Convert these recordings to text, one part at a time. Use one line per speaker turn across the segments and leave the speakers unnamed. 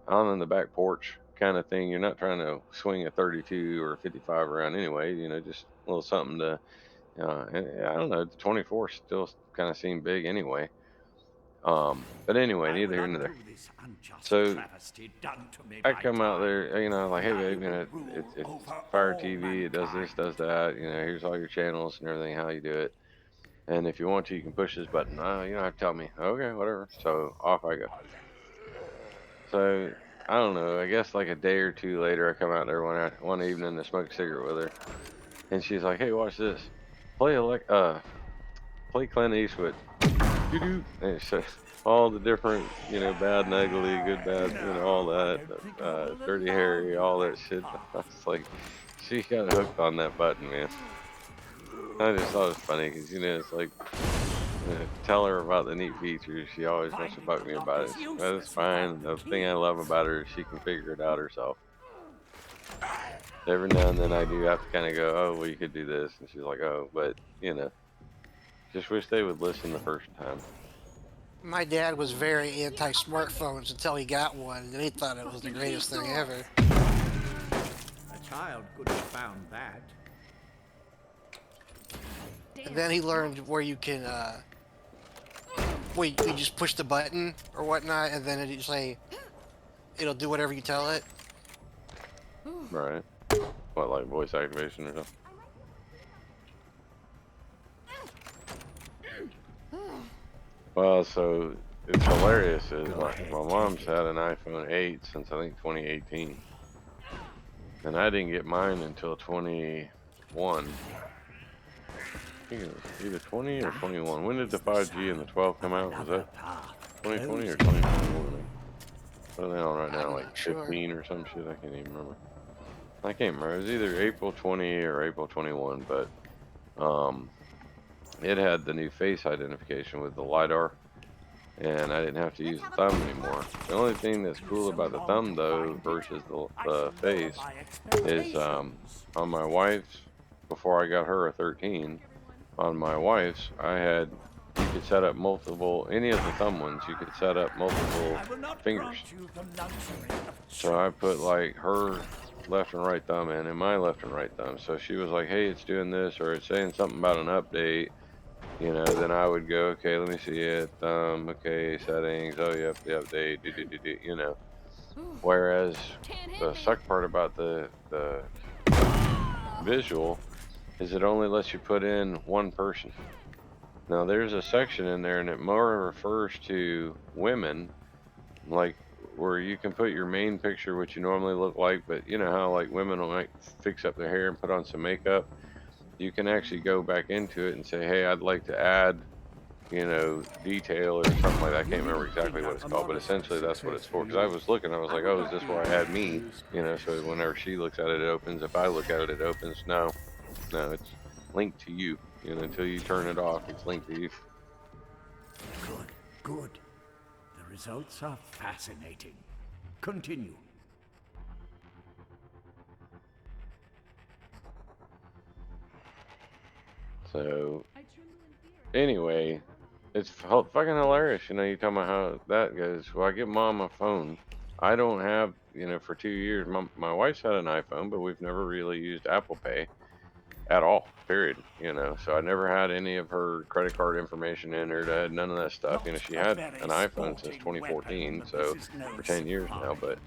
out on the back porch kind of thing. You're not trying to swing a 32 or a 55 around anyway. Just a little something to. And I don't know. The 24 still kind of seemed big anyway. But anyway,
I
neither
will
here nor there.
undo this unjust
So
travesty done to me
I
by
come out
time,
there, like, hey
and I
babe,
will
it's
rule over
Fire
all
TV. It does this,
mankind.
does that. Here's all your channels and everything, how you do it. And if you want to, you can push this button. You don't have to tell me. Okay, whatever. So off I go. So I don't know. I guess like a day or two later, I come out there one evening to smoke a cigarette with her, and she's like, "Hey, watch this. Play play Clint Eastwood. Doo doo." And so all the different, bad and ugly, good bad, all
No, I
that,
don't think I will
Dirty
allow
Harry,
you
all that
that
shit. I was
path.
like, she got hooked on that button, man. I just thought it was funny because it's like. Tell her about the neat features. She always wants to
Finding
bug
the
me
lock
about it.
is
That's
useless
fine.
without
And
the
the thing I love
keys.
about her is she can figure it out herself. Every now and then I do have to kind of go, oh, well, you could do this. And she's like, oh, but, just wish they would listen the first time.
My dad was very anti-smartphones until he got one, and he thought it was the
Fucking keep
greatest thing ever.
doors. A child could have found that.
And then he learned where you can, where you just push the button or whatnot, and then it say it'll do whatever you tell it.
Right. What, like voice activation or something? Well, so it's hilarious. Is
Go
my
ahead,
mom's
take it.
had an iPhone 8 since I think 2018. And I didn't get mine until 21. I think it was either 20 or
That
21. When did the
is the
5G and the
sound
12 come
of
out? Was
another
that
path
2020 or
closing.
2021? What are they on right
I'm
now? Like
not sure.
15 or some shit? I can't even remember. I can't remember. It was either April 20 or April 21, but um, it had the new face identification with the LiDAR, and I didn't have to use the thumb anymore. The only thing that's
Took you
cool
so
about the
long to
thumb, though,
find it.
versus
I
the
shall lower
face,
my
is
expectations.
on my wife's, before I got her a 13, on my wife's, you could set up multiple, any of the thumb ones, you could set up multiple
I will not
fingers.
grant you the luxury of
So I put
choice.
like her left and right thumb in and my left and right thumb. So she was like, hey, it's doing this or it's saying something about an update, then I would go, okay, let me see it. Okay, settings. Oh, yep, the update. Whereas the suck part about the visual is it only lets you put in one person. Now there's a section in there and it more refers to women, like where you can put your main picture, what you normally look like, but you know how like women will like fix up their hair and put on some makeup. You can actually go back into it and say, hey, I'd like to add, detail or something like that. I
You
can't remember
will dig
exactly what
out
it's
a
called, but
monster
essentially that's what it's for. Because
successfully.
I was looking, I was
I
like,
will
oh, is
not
this
be
where I add me? So
disgraced.
whenever she looks at it, it opens. If I look at it, it opens. No, no, it's linked to you. Until you turn it off, it's linked to you.
Good, good. The results are fascinating. Continue.
So anyway, it's fucking hilarious. You talking about how that goes. Well, I get mom a phone. I don't have, for 2 years. My wife's had an iPhone, but we've never really used Apple Pay at all. Period. So I never had any of her credit card information entered. I had none of that stuff.
Not
She
a
had
very
an iPhone since
sporting weapon,
2014,
but this
so
is no
for 10 years now. But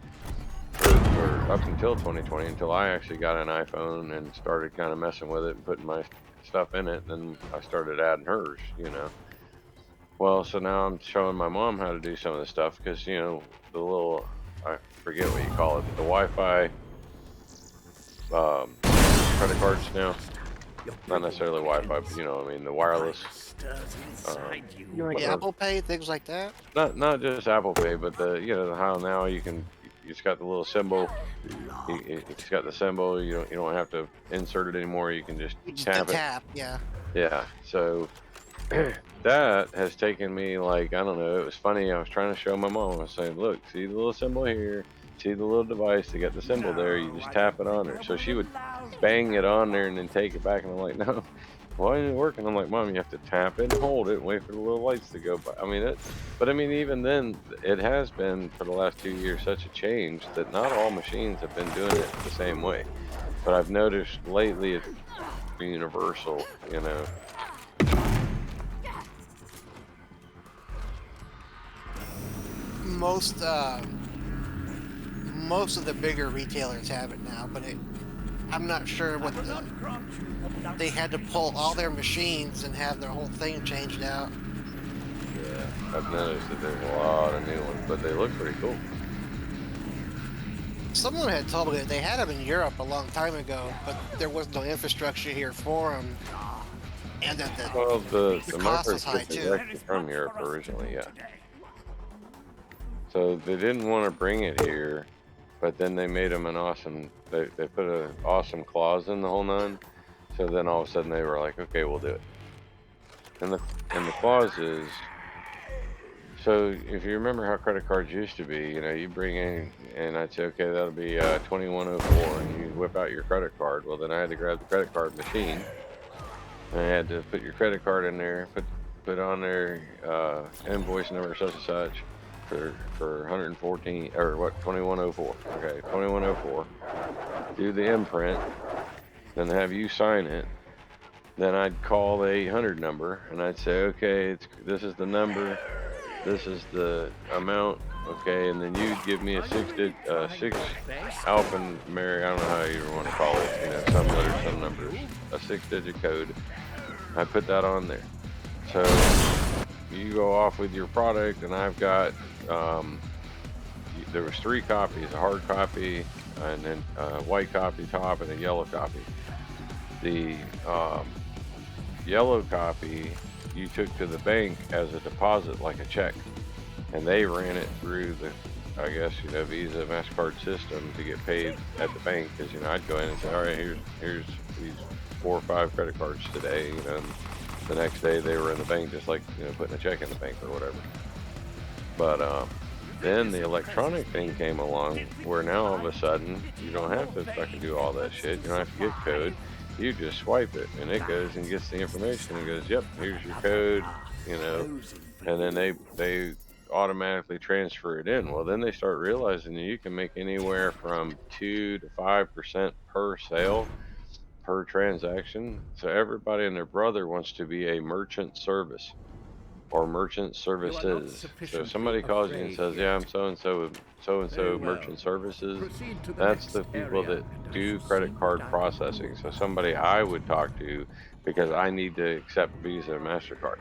surprise.
for up until 2020, until I actually got an iPhone and started kind of messing with it and putting my stuff in it, then I started adding hers. Well, so now I'm showing my mom how to do some of the stuff because, the little, I forget what you call it, but the Wi-Fi um, credit cards now,
You're
not
breaking the
necessarily Wi-Fi, but
chains.
the
The
wireless,
virus stirs
um,
inside you.
Like
whatever.
Apple Pay, things like that.
Not just Apple Pay, but how now it's got the little symbol. It's
Locked.
got the symbol. You don't have to insert it anymore. You can just
You just
tap it.
tap, yeah.
Yeah. So that has taken me like I don't know. It was funny. I was trying to show my mom. I was saying, "Look, see the little symbol here. See the little device. They got the symbol there. You
No,
just
I
tap
don't
it on
think
there."
I
So
would
she would
allow you
bang it
that
on there and then
path.
take it back. And I'm like, "No, why isn't it working? I'm like, Mom, you have to tap it and hold it and wait for the little lights to go by. I mean, but I mean, even then, it has been for the last 2 years such a change that not all machines have been doing it the same way. But I've noticed lately it's universal, you know.
Most most of the bigger retailers have it now, but I'm not sure what they had to pull all their machines and have their whole thing changed out.
Yeah, I've noticed that there's a lot of new ones, but they look pretty cool.
Someone had told me that they had them in Europe a long time ago, but there was no infrastructure here for them, and that
Well, the
cost was high
microchip is
too.
actually from Europe originally, yeah. So they didn't want to bring it here, but then they made them an awesome. They put an awesome clause in the whole none. So then all of a sudden they were like, okay, we'll do it. And the clause is, so if you remember how credit cards used to be, you know, you bring in and I'd say, okay, that'll be 2104, and you whip out your credit card. Well, then I had to grab the credit card machine, and I had to put your credit card in there, put on there invoice number such and such for 114 or what 2104. Okay, 2104. Do the imprint, then have you sign it. Then I'd call the 800 number and I'd say, okay, this is the number, this is the amount, okay, and then you'd give me a six alphanumeric, I don't know how you want to call it, you know, some letters, some numbers, a 6-digit code. I put that on there. So you go off with your product, and I've got there was 3 copies: a hard copy, and then a white copy top, and a yellow copy. The yellow copy you took to the bank as a deposit, like a check, and they ran it through the, I guess, you know, Visa, MasterCard system to get paid at the bank. Because, you know, I'd go in and say, all right, here's these 4 or 5 credit cards today, you know. And the next day they were in the bank, just like, you know, putting a check in the bank or whatever. But then the electronic thing came along, where now all of a sudden you don't have to fucking do all that shit. You don't have to get code. You just swipe it, and it goes and gets the information and goes, yep, here's your code, you know. And then they automatically transfer it in. Well, then they start realizing that you can make anywhere from 2 to 5% per sale, per transaction. So everybody and their brother wants to be a merchant service or merchant services. So if somebody calls you and says, yeah, I'm so and so merchant services, that's the people that do credit card processing. So somebody I would talk to, because I need to accept Visa and MasterCard.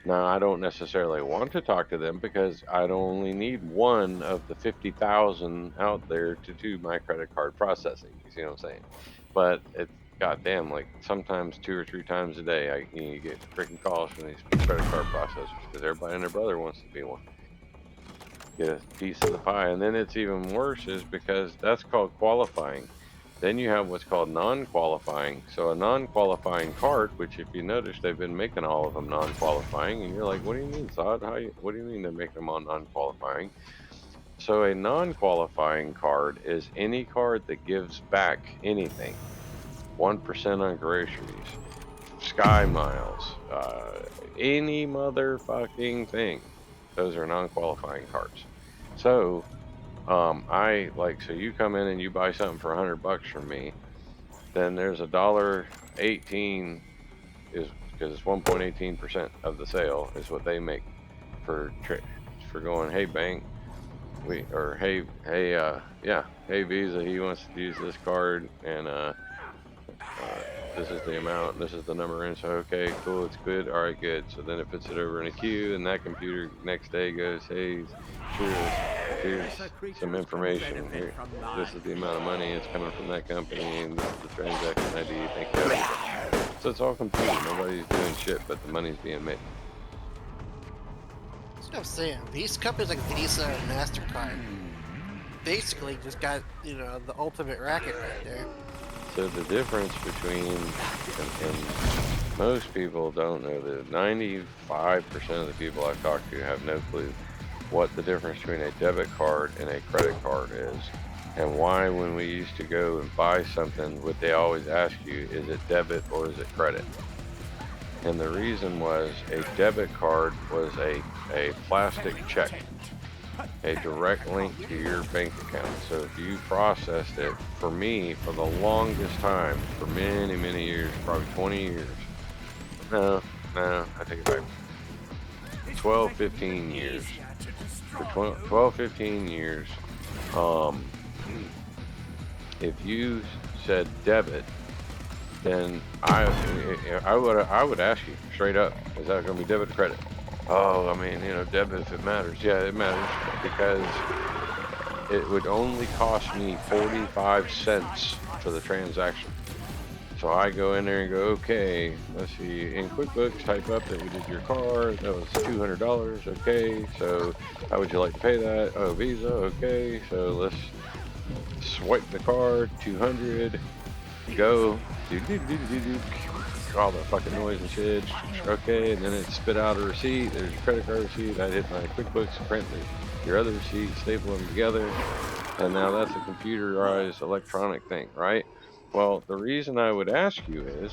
Now, I don't necessarily want to talk to them because I only need one of the 50,000 out there to do my credit card processing. You see what I'm saying? But it's goddamn, like sometimes 2 or 3 times a day, you get freaking calls from these credit card processors because everybody and their brother wants to be one. Get a piece of the pie. And then it's even worse is because that's called qualifying. Then you have what's called non-qualifying. So a non-qualifying card, which if you notice, they've been making all of them non-qualifying, and you're like, what do you mean, Saad? What do you mean they're making them all non-qualifying? So a non-qualifying card is any card that gives back anything. 1% on groceries, Sky Miles, any motherfucking thing. Those are non-qualifying cards. So so you come in and you buy something for $100 from me, then there's $1.18 is because it's 1.18% of the sale is what they make for going, hey bank, hey Visa, he wants to use this card, and this is the amount, this is the number, and so okay, cool, it's good, all right, good. So then it puts it over in a queue, and that computer next day goes, hey, here's some information here. This is the amount of money it's coming from that company, and this is the transaction ID. Thank you. So it's all computer. Nobody's doing shit, but the money's being made.
That's what I'm saying. These companies like Visa and MasterCard basically just got, you know, the ultimate racket right there.
So the difference between, and most people don't know that 95% of the people I've talked to have no clue what the difference between a debit card and a credit card is, and why when we used to go and buy something, would they always ask you, is it debit or is it credit? And the reason was a debit card was a plastic check, a direct link to your bank account. So if you processed it, for me, for the longest time, for many, many years, probably 20 years, no, I take it back, 12, 15 years, for 12, 15 years, if you said debit, then I would ask you straight up, is that going to be debit or credit? Oh, I mean, you know, debit if it matters. Yeah, it matters because it would only cost me 45 cents for the transaction. So I go in there and go, okay, let's see, in QuickBooks, type up that we did your car, that was $200, okay, so how would you like to pay that? Oh, Visa, okay, so let's swipe the card, 200, go, all the fucking noise and shit, okay, and then it spit out a receipt, there's your credit card receipt, I hit my QuickBooks, print your other receipt, staple them together, and now that's a computerized electronic thing, right? Well, the reason I would ask you is